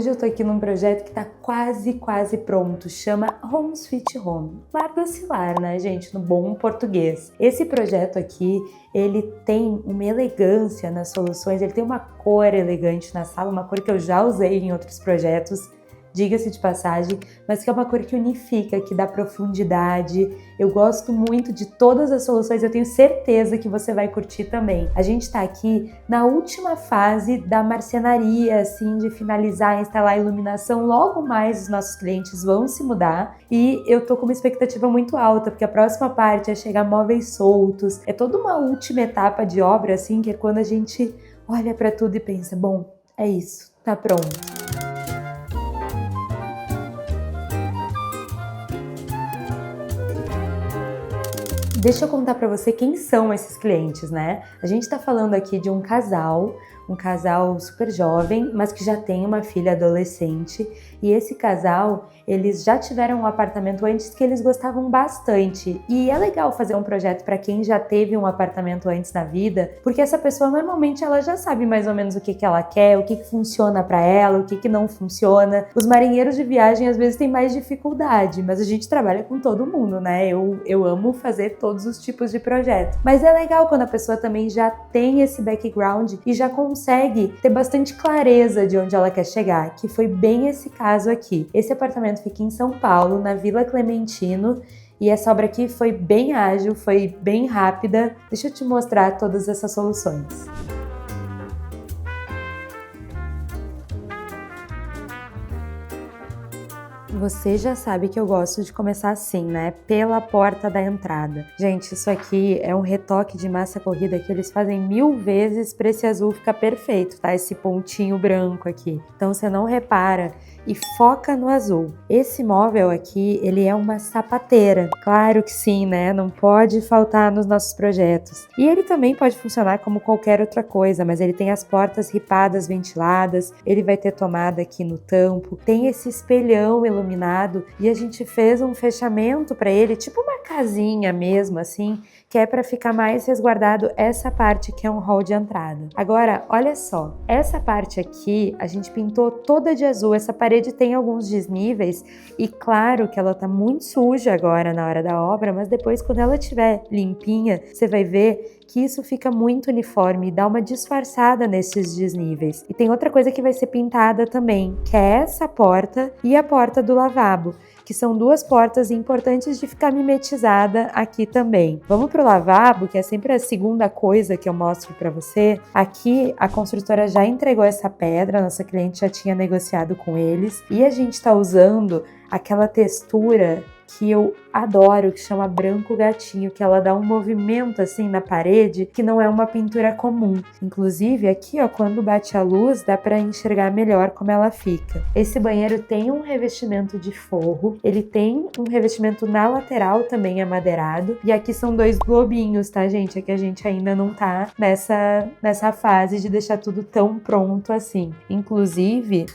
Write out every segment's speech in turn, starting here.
Hoje eu tô aqui num projeto que tá quase pronto, chama Home Sweet Home. Lar docilar, né, gente, no bom português. Esse projeto aqui, ele tem uma elegância nas soluções, ele tem uma cor elegante na sala, uma cor que eu já usei em outros projetos, diga-se de passagem, mas que é uma cor que unifica, que dá profundidade. Eu gosto muito de todas as soluções, eu tenho certeza que você vai curtir também. A gente tá aqui na última fase da marcenaria, assim, de finalizar, instalar a iluminação. Logo mais os nossos clientes vão se mudar e eu tô com uma expectativa muito alta, porque a próxima parte é chegar móveis soltos. É toda uma última etapa de obra, assim, que é quando a gente olha pra tudo e pensa, bom, é isso, tá pronto. Deixa eu contar para você quem são esses clientes, né? A gente tá falando aqui de um casal super jovem, mas que já tem uma filha adolescente. E esse casal, eles já tiveram um apartamento antes que eles gostavam bastante. E é legal fazer um projeto para quem já teve um apartamento antes na vida, porque essa pessoa normalmente ela já sabe mais ou menos o que ela quer, o que funciona para ela, o que não funciona. Os marinheiros de viagem às vezes têm mais dificuldade, mas a gente trabalha com todo mundo, né? Eu amo fazer todos os tipos de projeto. Mas é legal quando a pessoa também já tem esse background e já consegue ter bastante clareza de onde ela quer chegar, que foi bem esse caso aqui. Esse apartamento fica em São Paulo, na Vila Clementino, e essa obra aqui foi bem ágil, foi bem rápida. Deixa eu te mostrar todas essas soluções. Você já sabe que eu gosto de começar assim, né? Pela porta da entrada. Gente, isso aqui é um retoque de massa corrida que eles fazem 1000 vezes para esse azul ficar perfeito, tá? Esse pontinho branco aqui. Então você não repara e foca no azul. Esse móvel aqui, ele é uma sapateira. Claro que sim, né? Não pode faltar nos nossos projetos. E ele também pode funcionar como qualquer outra coisa, mas ele tem as portas ripadas, ventiladas, ele vai ter tomada aqui no tampo, tem esse espelhão iluminado e a gente fez um fechamento para ele, tipo uma casinha mesmo, assim, que é para ficar mais resguardado essa parte que é um hall de entrada. Agora, olha só, essa parte aqui a gente pintou toda de azul, essa parede tem alguns desníveis e claro que ela tá muito suja agora na hora da obra, mas depois quando ela estiver limpinha, você vai ver que isso fica muito uniforme e dá uma disfarçada nesses desníveis. E tem outra coisa que vai ser pintada também, que é essa porta e a porta do lavabo, que são duas portas importantes de ficar mimetizada aqui também. Vamos pro lavabo, que é sempre a segunda coisa que eu mostro para você. Aqui a construtora já entregou essa pedra, nossa cliente já tinha negociado com eles e a gente está usando aquela textura que eu adoro, que chama branco gatinho, que ela dá um movimento assim na parede que não é uma pintura comum. Inclusive aqui, ó, quando bate a luz, dá para enxergar melhor como ela fica. Esse banheiro tem um revestimento de forro, ele tem um revestimento na lateral também amadeirado, e aqui são 2 globinhos, tá, gente? É que a gente ainda não tá nessa fase de deixar tudo tão pronto assim. Inclusive,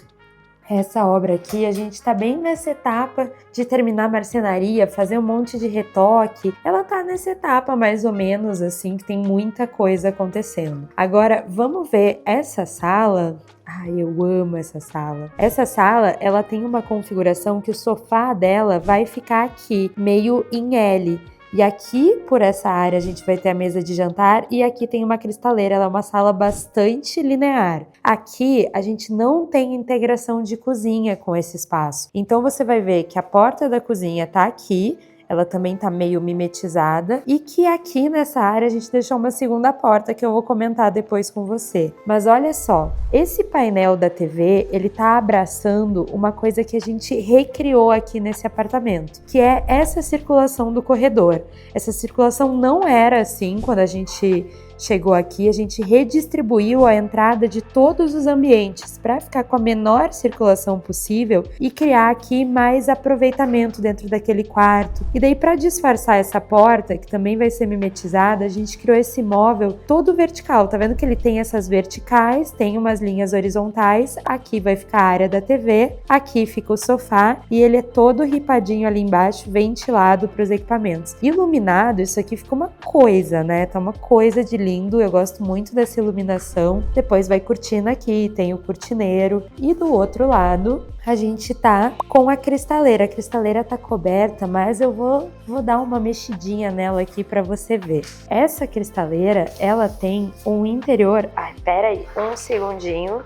essa obra aqui, a gente tá bem nessa etapa de terminar a marcenaria, fazer um monte de retoque. Ela tá nessa etapa mais ou menos assim, que tem muita coisa acontecendo. Agora, vamos ver essa sala. Ai, eu amo essa sala. Essa sala, ela tem uma configuração que o sofá dela vai ficar aqui, meio em L. E aqui, por essa área, a gente vai ter a mesa de jantar e aqui tem uma cristaleira, ela é uma sala bastante linear. Aqui, a gente não tem integração de cozinha com esse espaço. Então, você vai ver que a porta da cozinha tá aqui, ela também tá meio mimetizada e que aqui nessa área a gente deixou uma segunda porta que eu vou comentar depois com você. Mas olha só, esse painel da TV, ele tá abraçando uma coisa que a gente recriou aqui nesse apartamento, que é essa circulação do corredor. Essa circulação não era assim quando a gente chegou aqui, a gente redistribuiu a entrada de todos os ambientes para ficar com a menor circulação possível e criar aqui mais aproveitamento dentro daquele quarto. E daí, para disfarçar essa porta, que também vai ser mimetizada, a gente criou esse móvel todo vertical. Tá vendo que ele tem essas verticais, tem umas linhas horizontais, aqui vai ficar a área da TV, aqui fica o sofá e ele é todo ripadinho ali embaixo, ventilado para os equipamentos. Iluminado, isso aqui fica uma coisa, né? Tá uma coisa de lindo. lindo, eu gosto muito dessa iluminação. Depois vai cortina aqui, tem o cortineiro. E do outro lado, a gente tá com a cristaleira. A cristaleira tá coberta, mas eu vou dar uma mexidinha nela aqui pra você ver. Essa cristaleira, ela tem um interior... Ai, pera aí, um segundinho.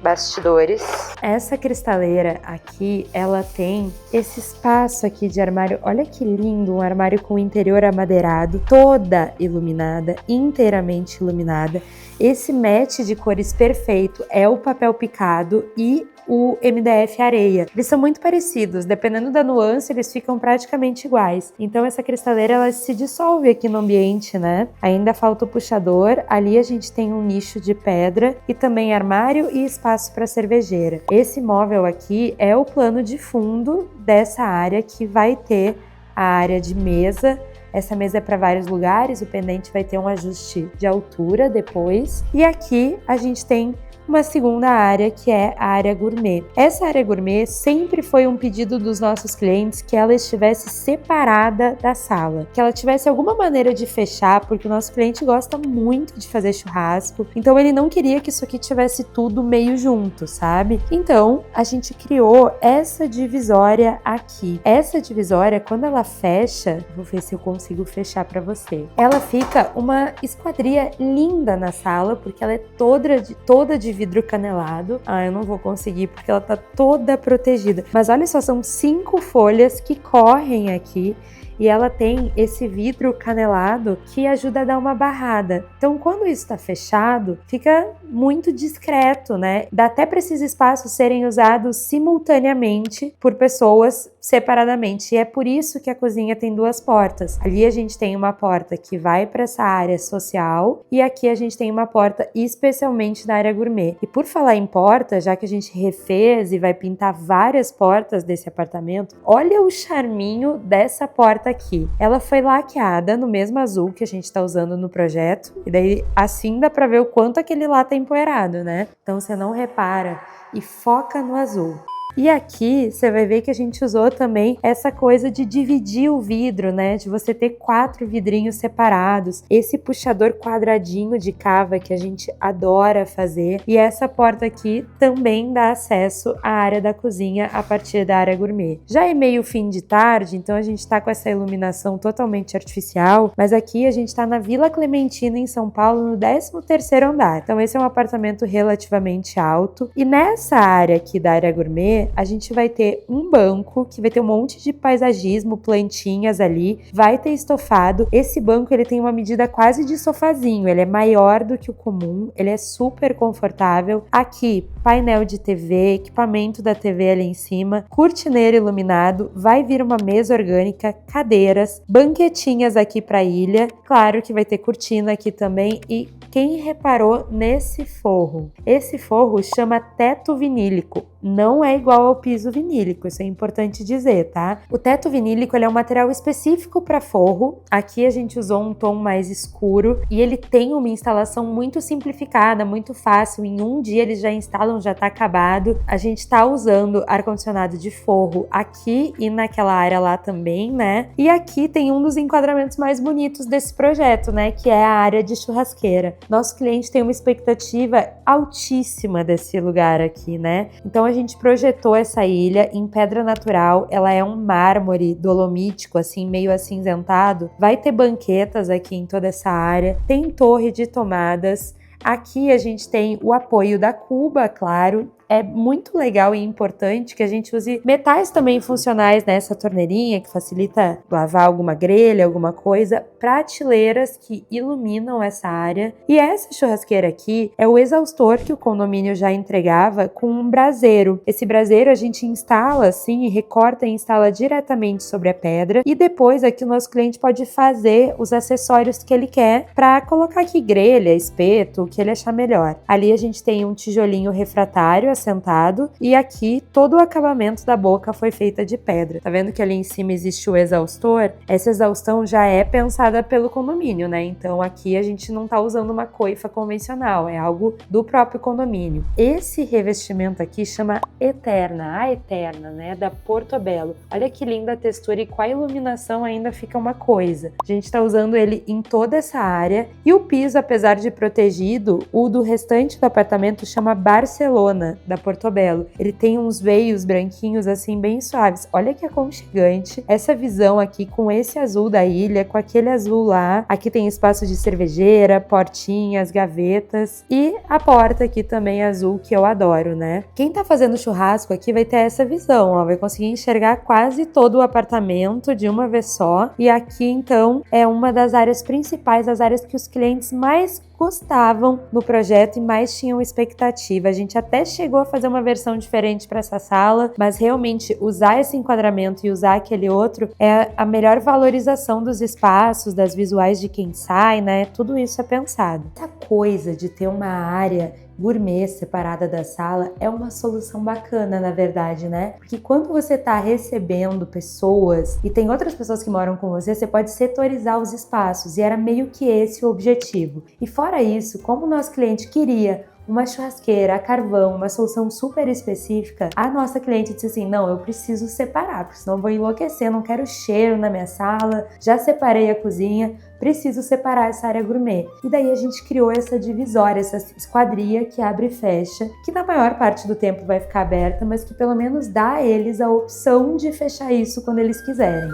Bastidores. Essa cristaleira aqui, ela tem esse espaço aqui de armário. Olha que lindo, um armário com o interior amadeirado, toda iluminada, inteiramente iluminada. Esse match de cores perfeito é o papel picado e o MDF areia. Eles são muito parecidos, dependendo da nuance, eles ficam praticamente iguais. Então essa cristaleira, ela se dissolve aqui no ambiente, né? Ainda falta o puxador, ali a gente tem um nicho de pedra e também armário e espaço para cervejeira. Esse móvel aqui é o plano de fundo dessa área que vai ter a área de mesa. Essa mesa é para vários lugares, o pendente vai ter um ajuste de altura depois. E aqui a gente tem uma segunda área, que é a área gourmet. Essa área gourmet sempre foi um pedido dos nossos clientes que ela estivesse separada da sala, que ela tivesse alguma maneira de fechar, porque o nosso cliente gosta muito de fazer churrasco, então ele não queria que isso aqui tivesse tudo meio junto, sabe? Então, a gente criou essa divisória aqui. Essa divisória, quando ela fecha, vou ver se eu consigo fechar para você. Ela fica uma esquadria linda na sala, porque ela é toda de vidro canelado. Eu não vou conseguir porque ela tá toda protegida. Mas olha só, são 5 folhas que correm aqui e ela tem esse vidro canelado que ajuda a dar uma barrada. Então, quando isso está fechado, fica muito discreto, né? Dá até para esses espaços serem usados simultaneamente por pessoas separadamente. E é por isso que a cozinha tem 2 portas. Ali a gente tem uma porta que vai para essa área social e aqui a gente tem uma porta especialmente da área gourmet. E por falar em porta, já que a gente refez e vai pintar várias portas desse apartamento, olha o charminho dessa porta aqui. Ela foi laqueada no mesmo azul que a gente está usando no projeto, e daí assim dá para ver o quanto aquele lá tá empoeirado, né? Então você não repara e foca no azul. E aqui você vai ver que a gente usou também essa coisa de dividir o vidro, né? De você ter 4 vidrinhos separados. Esse puxador quadradinho de cava que a gente adora fazer. E essa porta aqui também dá acesso à área da cozinha a partir da área gourmet. Já é meio fim de tarde, então a gente tá com essa iluminação totalmente artificial. Mas aqui a gente tá na Vila Clementina, em São Paulo, no 13º andar. Então esse é um apartamento relativamente alto. E nessa área aqui da área gourmet, a gente vai ter um banco que vai ter um monte de paisagismo, plantinhas ali, vai ter estofado. Esse banco, ele tem uma medida quase de sofazinho, ele é maior do que o comum, ele é super confortável. Aqui, painel de TV, equipamento da TV ali em cima, cortineiro iluminado, vai vir uma mesa orgânica, cadeiras, banquetinhas aqui para a ilha, claro que vai ter cortina aqui também. E quem reparou nesse forro? Esse forro chama teto vinílico. Não é igual ao piso vinílico, isso é importante dizer, tá? O teto vinílico, ele é um material específico para forro. Aqui a gente usou um tom mais escuro e ele tem uma instalação muito simplificada, muito fácil. Em um dia eles já instalam, já tá acabado. A gente tá usando ar-condicionado de forro aqui e naquela área lá também, né? E aqui tem um dos enquadramentos mais bonitos desse projeto, né? Que é a área de churrasqueira. Nosso cliente tem uma expectativa altíssima desse lugar aqui, né? Então a gente projetou essa ilha em pedra natural, ela é um mármore dolomítico, assim, meio acinzentado. Vai ter banquetas aqui em toda essa área, tem torre de tomadas. Aqui a gente tem o apoio da cuba, claro. É muito legal e importante que a gente use metais também funcionais nessa torneirinha, que facilita lavar alguma grelha, alguma coisa, prateleiras que iluminam essa área. E essa churrasqueira aqui é o exaustor que o condomínio já entregava com um braseiro. Esse braseiro a gente instala assim, recorta e instala diretamente sobre a pedra, e depois aqui o nosso cliente pode fazer os acessórios que ele quer para colocar aqui grelha, espeto, o que ele achar melhor. Ali a gente tem um tijolinho refratário assentado e aqui todo o acabamento da boca foi feita de pedra. Tá vendo que ali em cima existe o exaustor? Essa exaustão já é pensada pelo condomínio, né? Então aqui a gente não tá usando uma coifa convencional, é algo do próprio condomínio. Esse revestimento aqui chama Eterna, a Eterna, né? Da Portobello. Olha que linda a textura e com a iluminação ainda fica uma coisa. A gente tá usando ele em toda essa área e o piso, apesar de protegido, o do restante do apartamento chama Barcelona, da Portobello. Ele tem uns veios branquinhos assim bem suaves. Olha que aconchegante essa visão aqui com esse azul da ilha, com aquele azul lá. Aqui tem espaço de cervejeira, portinhas, gavetas e a porta aqui também azul, que eu adoro, né? Quem tá fazendo churrasco aqui vai ter essa visão, ó, vai conseguir enxergar quase todo o apartamento de uma vez só. E aqui então é uma das áreas principais, as áreas que os clientes mais gostavam no projeto e mais tinham expectativa. A gente até chegou a fazer uma versão diferente para essa sala, mas realmente usar esse enquadramento e usar aquele outro é a melhor valorização dos espaços, das visuais de quem sai, né? Tudo isso é pensado. Essa coisa de ter uma área gourmet separada da sala é uma solução bacana, na verdade, né? Porque quando você tá recebendo pessoas e tem outras pessoas que moram com você, você pode setorizar os espaços e era meio que esse o objetivo. E fora isso, como o nosso cliente queria uma churrasqueira a carvão, uma solução super específica, a nossa cliente disse assim, não, eu preciso separar, porque senão eu vou enlouquecer, não quero cheiro na minha sala, já separei a cozinha, preciso separar essa área gourmet. E daí a gente criou essa divisória, essa esquadria que abre e fecha, que na maior parte do tempo vai ficar aberta, mas que pelo menos dá a eles a opção de fechar isso quando eles quiserem.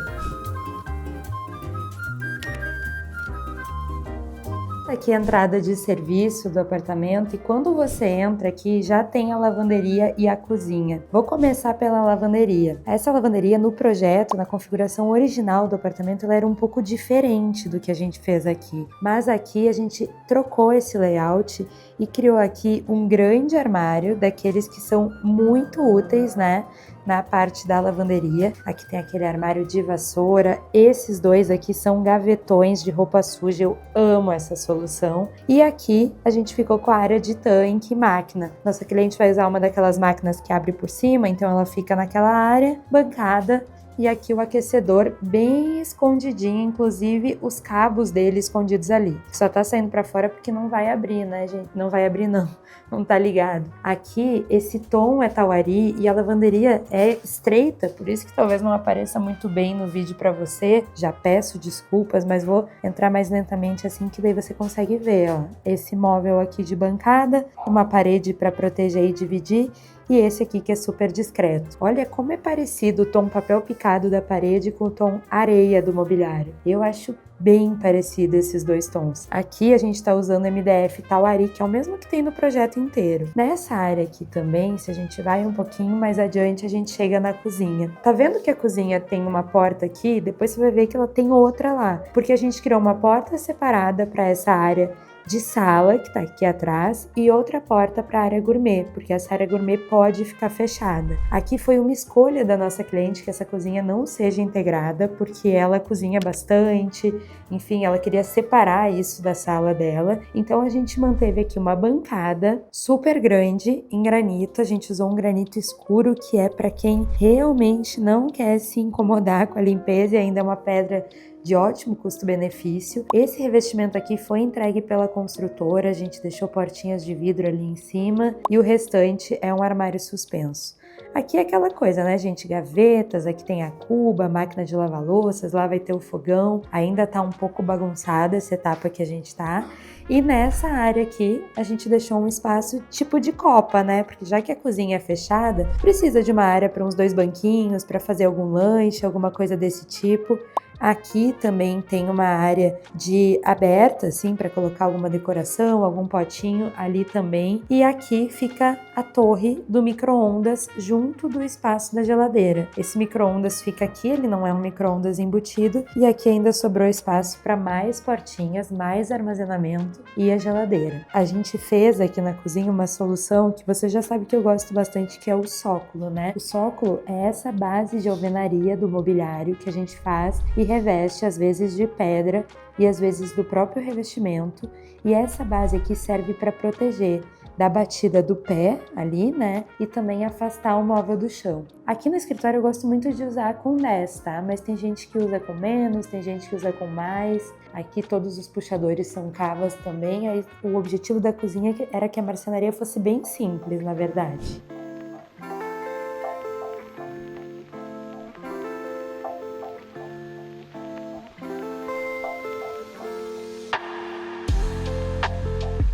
Aqui é a entrada de serviço do apartamento e quando você entra aqui já tem a lavanderia e a cozinha. Vou começar pela lavanderia. Essa lavanderia no projeto, na configuração original do apartamento, ela era um pouco diferente do que a gente fez aqui. Mas aqui a gente trocou esse layout e criou aqui um grande armário, daqueles que são muito úteis, né? Na parte da lavanderia. Aqui tem aquele armário de vassoura. Esses dois aqui são gavetões de roupa suja. Eu amo essa solução. E aqui a gente ficou com a área de tanque e máquina. Nossa cliente vai usar uma daquelas máquinas que abre por cima, então ela fica naquela área, bancada. E aqui o aquecedor bem escondidinho, inclusive os cabos dele escondidos ali. Só tá saindo pra fora porque não vai abrir, né, gente? Não vai abrir não tá ligado. Aqui esse tom é tauari e a lavanderia é estreita, por isso que talvez não apareça muito bem no vídeo pra você. Já peço desculpas, mas vou entrar mais lentamente assim que daí você consegue ver, ó. Esse móvel aqui de bancada, uma parede pra proteger e dividir. E esse aqui que é super discreto. Olha como é parecido o tom papel picado da parede com o tom areia do mobiliário. Eu acho bem parecido esses dois tons. Aqui a gente está usando MDF Tauari, que é o mesmo que tem no projeto inteiro. Nessa área aqui também, se a gente vai um pouquinho mais adiante, a gente chega na cozinha. Tá vendo que a cozinha tem uma porta aqui? Depois você vai ver que ela tem outra lá. Porque a gente criou uma porta separada para essa área de sala, que tá aqui atrás, e outra porta para a área gourmet, porque essa área gourmet pode ficar fechada. Aqui foi uma escolha da nossa cliente que essa cozinha não seja integrada, porque ela cozinha bastante, enfim, ela queria separar isso da sala dela. Então a gente manteve aqui uma bancada super grande em granito. A gente usou um granito escuro, que é para quem realmente não quer se incomodar com a limpeza, e ainda é uma pedra de ótimo custo-benefício. Esse revestimento aqui foi entregue pela construtora, a gente deixou portinhas de vidro ali em cima e o restante é um armário suspenso. Aqui é aquela coisa, né, gente? Gavetas, aqui tem a cuba, a máquina de lavar louças, lá vai ter o fogão. Ainda tá um pouco bagunçada essa etapa que a gente tá. E nessa área aqui, a gente deixou um espaço tipo de copa, né? Porque já que a cozinha é fechada, precisa de uma área para uns 2 banquinhos, para fazer algum lanche, alguma coisa desse tipo. Aqui também tem uma área de aberta, assim, para colocar alguma decoração, algum potinho ali também. E aqui fica a torre do micro-ondas junto do espaço da geladeira. Esse micro-ondas fica aqui, ele não é um micro-ondas embutido. E aqui ainda sobrou espaço para mais portinhas, mais armazenamento e a geladeira. A gente fez aqui na cozinha uma solução que você já sabe que eu gosto bastante, que é o sóculo, né? O sóculo é essa base de alvenaria do mobiliário que a gente faz e reveste às vezes de pedra e às vezes do próprio revestimento, e essa base aqui serve para proteger da batida do pé ali, né? E também afastar o móvel do chão. Aqui no escritório eu gosto muito de usar com 10, tá? Mas tem gente que usa com menos, tem gente que usa com mais. Aqui todos os puxadores são cavas também. Aí, o objetivo da cozinha era que a marcenaria fosse bem simples, na verdade.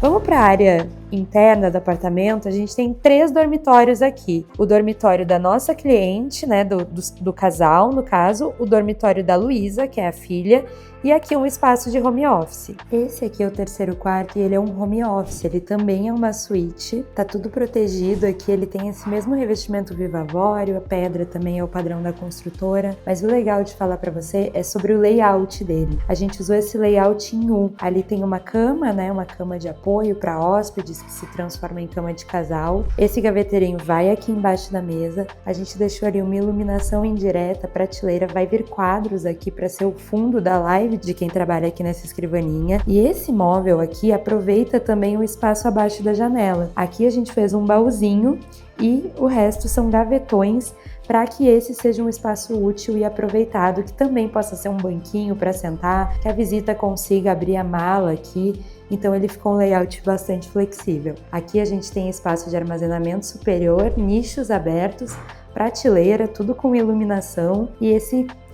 Vamos para a área interna do apartamento. A gente tem 3 dormitórios aqui. O dormitório da nossa cliente, né, do casal, no caso, o dormitório da Luísa, que é a filha, e aqui um espaço de home office. Esse aqui é o 3º quarto e ele é um home office, ele também é uma suíte, tá tudo protegido aqui, ele tem esse mesmo revestimento vivavório, a pedra também é o padrão da construtora, mas o legal de falar para você é sobre o layout dele. A gente usou esse layout em U. Ali tem uma cama, né, uma cama de apoio para hóspedes que se transforma em cama de casal. Esse gaveteirinho vai aqui embaixo da mesa. A gente deixou ali uma iluminação indireta, prateleira, vai vir quadros aqui para ser o fundo da live de quem trabalha aqui nessa escrivaninha. E esse móvel aqui aproveita também o espaço abaixo da janela. Aqui a gente fez um baúzinho e o resto são gavetões para que esse seja um espaço útil e aproveitado, que também possa ser um banquinho para sentar, que a visita consiga abrir a mala aqui. Então ele ficou um layout bastante flexível. Aqui a gente tem espaço de armazenamento superior, nichos abertos, prateleira, tudo com iluminação e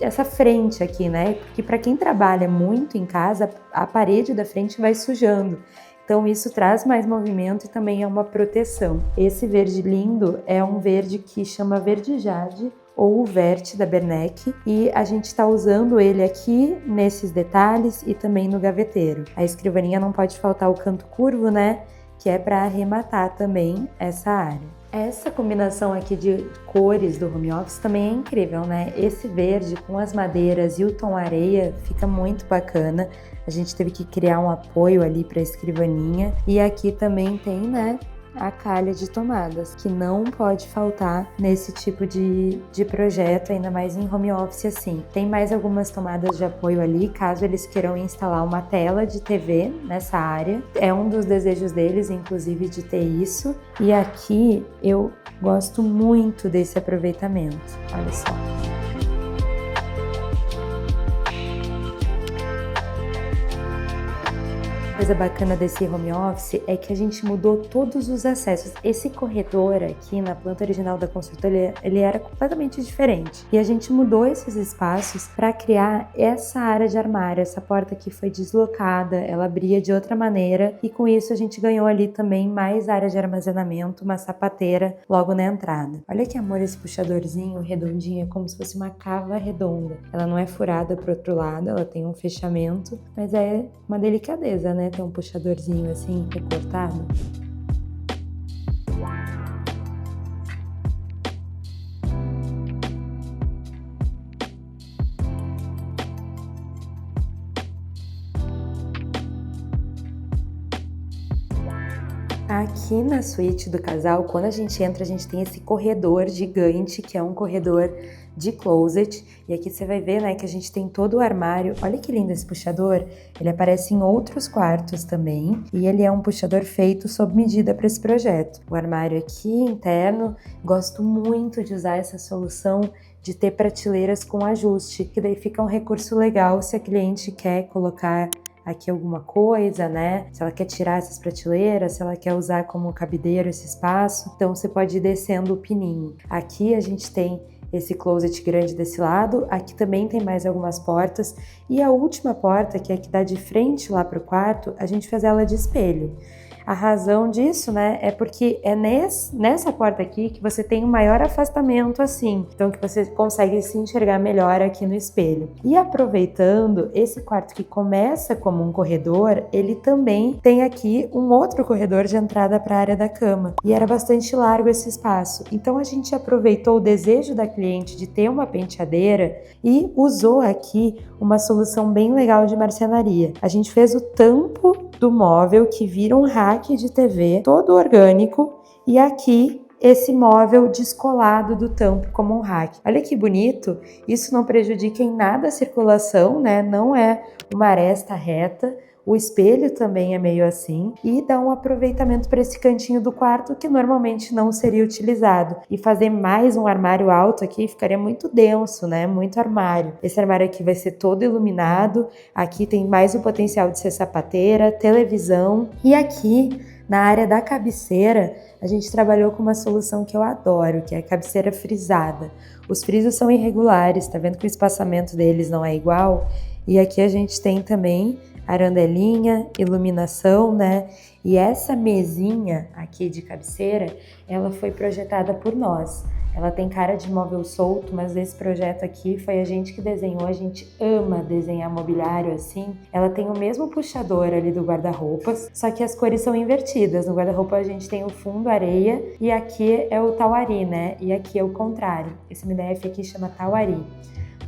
essa frente aqui, né? Porque para quem trabalha muito em casa, a parede da frente vai sujando. Então isso traz mais movimento e também é uma proteção. Esse verde lindo é um verde que chama verde jade ou o verte da Bernec e a gente está usando ele aqui nesses detalhes e também no gaveteiro. A escrivaninha não pode faltar o canto curvo, né? Que é para arrematar também essa área. Essa combinação aqui de cores do home office também é incrível, né? Esse verde com as madeiras e o tom areia fica muito bacana. A gente teve que criar um apoio ali para a escrivaninha. E aqui também tem, né, a calha de tomadas, que não pode faltar nesse tipo de projeto, ainda mais em home office assim. Tem mais algumas tomadas de apoio ali, caso eles queiram instalar uma tela de TV nessa área. É um dos desejos deles, inclusive, de ter isso. E aqui eu gosto muito desse aproveitamento. Olha só. A coisa bacana desse home office é que a gente mudou todos os acessos. Esse corredor aqui na planta original da construtora, ele era completamente diferente. E a gente mudou esses espaços para criar essa área de armário. Essa porta aqui foi deslocada, ela abria de outra maneira e com isso a gente ganhou ali também mais área de armazenamento, uma sapateira logo na entrada. Olha que amor esse puxadorzinho redondinho, é como se fosse uma cava redonda. Ela não é furada para o outro lado, ela tem um fechamento, mas é uma delicadeza, né? Tem um puxadorzinho assim, recortado. Aqui na suíte do casal, quando a gente entra, a gente tem esse corredor gigante, que é um corredor de closet. E aqui você vai ver, né, que a gente tem todo o armário. Olha que lindo esse puxador. Ele aparece em outros quartos também. E ele é um puxador feito sob medida para esse projeto. O armário aqui interno, gosto muito de usar essa solução de ter prateleiras com ajuste, que daí fica um recurso legal se a cliente quer colocar aqui alguma coisa, né? Se ela quer tirar essas prateleiras, se ela quer usar como cabideiro esse espaço, então você pode ir descendo o pininho. Aqui a gente tem esse closet grande desse lado, aqui também tem mais algumas portas, e a última porta, que é a que dá de frente lá para o quarto, a gente fez ela de espelho. A razão disso, né, é porque é nessa porta aqui que você tem um maior afastamento assim, então que você consegue se enxergar melhor aqui no espelho. E aproveitando, esse quarto que começa como um corredor, ele também tem aqui um outro corredor de entrada para a área da cama. E era bastante largo esse espaço, então a gente aproveitou o desejo da cliente de ter uma penteadeira e usou aqui uma solução bem legal de marcenaria. A gente fez o tampo do móvel que vira um rack de TV todo orgânico e aqui esse móvel descolado do tampo como um rack. Olha que bonito, isso não prejudica em nada a circulação, né? Não é uma aresta reta. O espelho também é meio assim e dá um aproveitamento para esse cantinho do quarto que normalmente não seria utilizado. E fazer mais um armário alto aqui ficaria muito denso, né? Muito armário. Esse armário aqui vai ser todo iluminado. Aqui tem mais o potencial de ser sapateira, televisão. E aqui, na área da cabeceira, a gente trabalhou com uma solução que eu adoro, que é a cabeceira frisada. Os frisos são irregulares, tá vendo que o espaçamento deles não é igual? E aqui a gente tem também arandelinha, iluminação, né? E essa mesinha aqui de cabeceira, ela foi projetada por nós. Ela tem cara de móvel solto, mas esse projeto aqui foi a gente que desenhou, a gente ama desenhar mobiliário assim. Ela tem o mesmo puxador ali do guarda-roupas, só que as cores são invertidas. No guarda-roupa a gente tem o fundo areia e aqui é o tauari, né? E aqui é o contrário. Esse MDF aqui chama tauari.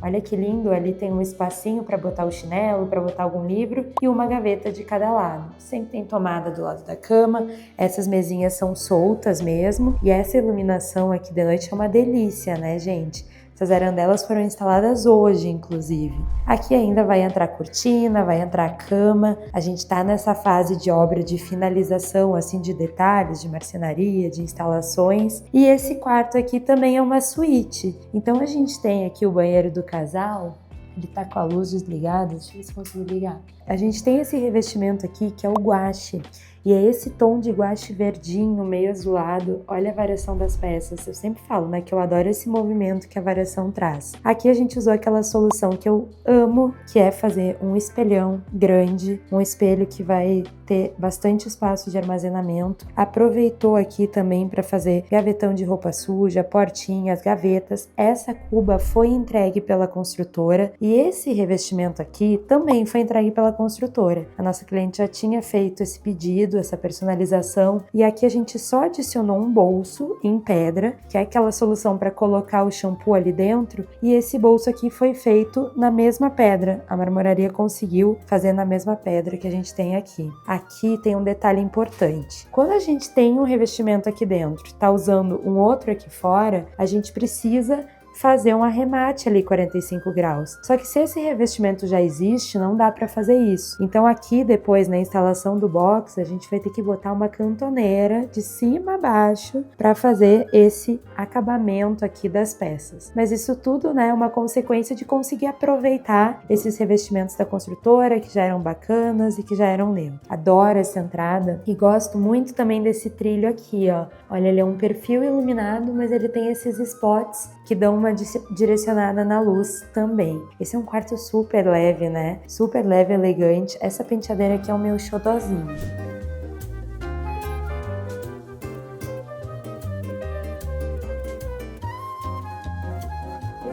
Olha que lindo, ali tem um espacinho para botar o chinelo, para botar algum livro e uma gaveta de cada lado. Sempre tem tomada do lado da cama, essas mesinhas são soltas mesmo e essa iluminação aqui de noite é uma delícia, né, gente? Essas arandelas foram instaladas hoje, inclusive. Aqui ainda vai entrar cortina, vai entrar cama. A gente tá nessa fase de obra de finalização, assim, de detalhes, de marcenaria, de instalações. E esse quarto aqui também é uma suíte. Então a gente tem aqui o banheiro do casal. Ele tá com a luz desligada, deixa eu ver se consigo ligar. A gente tem esse revestimento aqui que é o guache. E é esse tom de guache verdinho, meio azulado. Olha a variação das peças. Eu sempre falo, né, que eu adoro esse movimento que a variação traz. Aqui a gente usou aquela solução que eu amo, que é fazer um espelhão grande, um espelho que vai ter bastante espaço de armazenamento. Aproveitou aqui também para fazer gavetão de roupa suja, portinhas, gavetas. Essa cuba foi entregue pela construtora e esse revestimento aqui também foi entregue pela construtora. A nossa cliente já tinha feito esse pedido, essa personalização, e aqui a gente só adicionou um bolso em pedra, que é aquela solução para colocar o shampoo ali dentro, e esse bolso aqui foi feito na mesma pedra. A marmoraria conseguiu fazer na mesma pedra que a gente tem aqui. Aqui tem um detalhe importante. Quando a gente tem um revestimento aqui dentro, está usando um outro aqui fora, a gente precisa fazer um arremate ali 45 graus. Só que se esse revestimento já existe, não dá para fazer isso. Então aqui depois na instalação do box, a gente vai ter que botar uma cantoneira de cima a baixo para fazer esse acabamento aqui das peças. Mas isso tudo, né, é uma consequência de conseguir aproveitar esses revestimentos da construtora que já eram bacanas e que já eram neutros. Adoro essa entrada e gosto muito também desse trilho aqui, ó. Olha, ele é um perfil iluminado, mas ele tem esses spots que dão uma direcionada na luz também. Esse é um quarto super leve, né? Super leve, elegante. Essa penteadeira aqui é o meu xodozinho.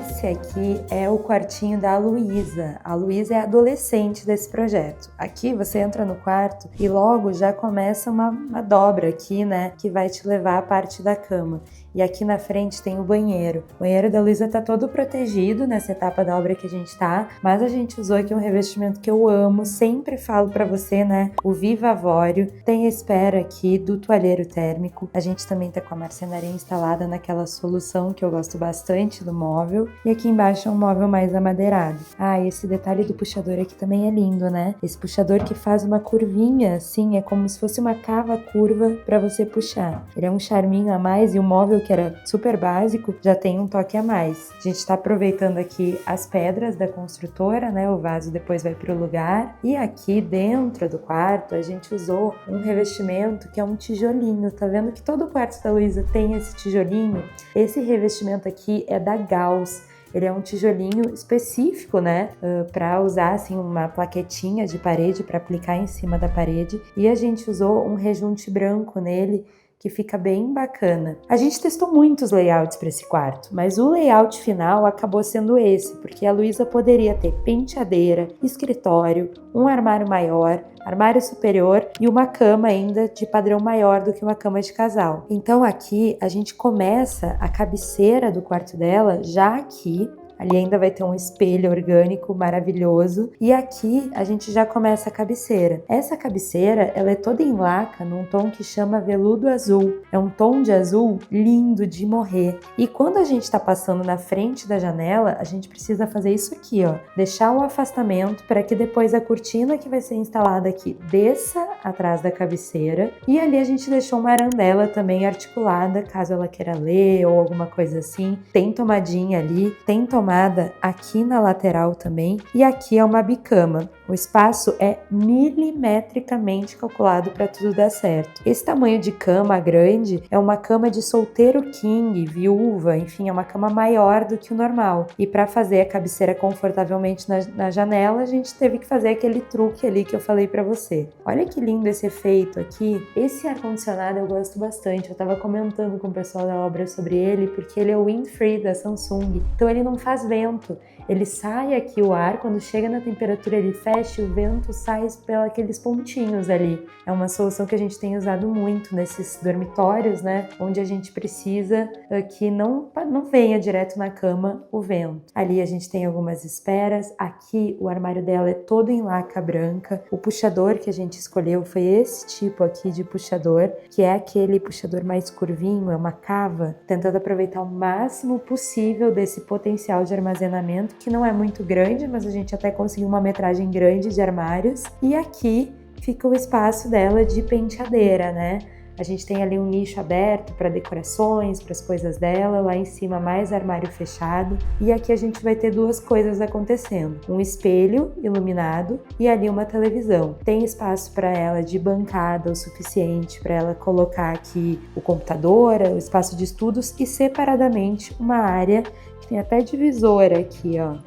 Esse aqui é o quartinho da Luísa. A Luísa é a adolescente desse projeto. Aqui você entra no quarto e logo já começa uma dobra aqui, né? Que vai te levar à parte da cama. E aqui na frente tem o banheiro. O banheiro da Luísa tá todo protegido nessa etapa da obra que a gente tá, mas a gente usou aqui um revestimento que eu amo, sempre falo pra você, né? O Viva Avorio. Tem a espera aqui do toalheiro térmico. A gente também tá com a marcenaria instalada naquela solução que eu gosto bastante do móvel. E aqui embaixo é um móvel mais amadeirado. Ah, e esse detalhe do puxador aqui também é lindo, né? Esse puxador que faz uma curvinha, assim, é como se fosse uma cava curva pra você puxar. Ele é um charminho a mais e o móvel que era super básico, já tem um toque a mais. A gente tá aproveitando aqui as pedras da construtora, né? O vaso depois vai pro lugar. E aqui dentro do quarto, a gente usou um revestimento que é um tijolinho. Tá vendo que todo o quarto da Luísa tem esse tijolinho? Esse revestimento aqui é da Gauss. Ele é um tijolinho específico, né, para usar assim uma plaquetinha de parede para aplicar em cima da parede. E a gente usou um rejunte branco nele, que fica bem bacana. A gente testou muitos layouts para esse quarto, mas o layout final acabou sendo esse, porque a Luísa poderia ter penteadeira, escritório, um armário maior, armário superior e uma cama ainda de padrão maior do que uma cama de casal. Então aqui a gente começa a cabeceira do quarto dela já aqui, Ali ainda vai ter um espelho orgânico maravilhoso. E aqui a gente já começa a cabeceira. Essa cabeceira, ela é toda em laca, num tom que chama veludo azul. É um tom de azul lindo de morrer. E quando a gente tá passando na frente da janela, a gente precisa fazer isso aqui, ó. Deixar o afastamento para que depois a cortina que vai ser instalada aqui desça atrás da cabeceira. E ali a gente deixou uma arandela também articulada, caso ela queira ler ou alguma coisa assim. Tem tomadinha ali, tem tomada aqui na lateral também. E aqui é uma bicama. O espaço é milimetricamente calculado para tudo dar certo. Esse tamanho de cama grande é uma cama de solteiro king, viúva, enfim, é uma cama maior do que o normal. E para fazer a cabeceira confortavelmente na janela, a gente teve que fazer aquele truque ali que eu falei para você. Olha que lindo esse efeito aqui. Esse ar-condicionado eu gosto bastante. Eu tava comentando com o pessoal da obra sobre ele, porque ele é o wind-free da Samsung. Então ele não faz vento. Ele sai aqui o ar, quando chega na temperatura ele fecha e o vento sai pelos pontinhos ali. É uma solução que a gente tem usado muito nesses dormitórios, né? Onde a gente precisa que não venha direto na cama o vento. Ali a gente tem algumas esperas. Aqui o armário dela é todo em laca branca. O puxador que a gente escolheu foi esse tipo aqui de puxador, que é aquele puxador mais curvinho, é uma cava, tentando aproveitar o máximo possível desse potencial de armazenamento, que não é muito grande, mas a gente até conseguiu uma metragem grande de armários. E aqui fica o espaço dela de penteadeira, né? A gente tem ali um nicho aberto para decorações, para as coisas dela, lá em cima mais armário fechado. E aqui a gente vai ter duas coisas acontecendo: um espelho iluminado e ali uma televisão. Tem espaço para ela de bancada o suficiente para ela colocar aqui o computador, o espaço de estudos e separadamente uma área que tem até divisora aqui, ó,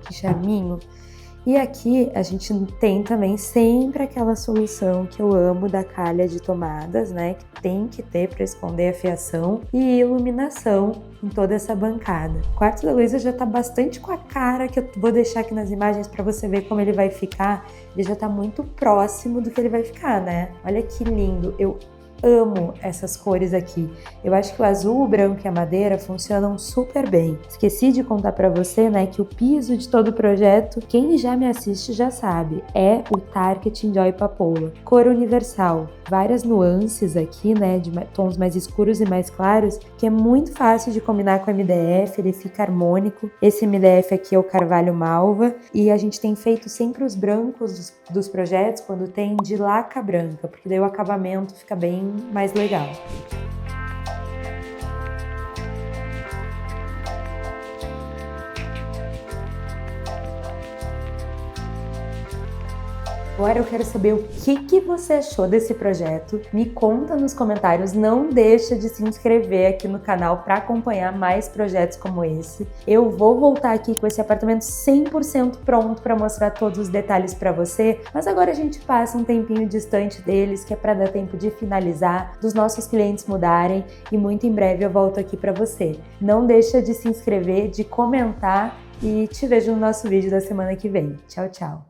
que charminho. E aqui a gente tem também sempre aquela solução que eu amo da calha de tomadas, né? Que tem que ter para esconder a fiação e iluminação em toda essa bancada. O quarto da Luísa já tá bastante com a cara, que eu vou deixar aqui nas imagens para você ver como ele vai ficar. Ele já tá muito próximo do que ele vai ficar, né? Olha que lindo! Eu amo essas cores aqui. Eu acho que o azul, o branco e a madeira funcionam super bem. Esqueci de contar pra você, né, que o piso de todo o projeto, quem já me assiste já sabe, é o Target Enjoy Papoula. Cor universal. Várias nuances aqui, né, de tons mais escuros e mais claros, que é muito fácil de combinar com o MDF, ele fica harmônico. Esse MDF aqui é o Carvalho Malva e a gente tem feito sempre os brancos dos projetos quando tem de laca branca, porque daí o acabamento fica bem mais legal. Agora eu quero saber o que você achou desse projeto. Me conta nos comentários, não deixa de se inscrever aqui no canal para acompanhar mais projetos como esse. Eu vou voltar aqui com esse apartamento 100% pronto para mostrar todos os detalhes para você, mas agora a gente passa um tempinho distante deles, que é para dar tempo de finalizar, dos nossos clientes mudarem e muito em breve eu volto aqui para você. Não deixa de se inscrever, de comentar e te vejo no nosso vídeo da semana que vem. Tchau, tchau!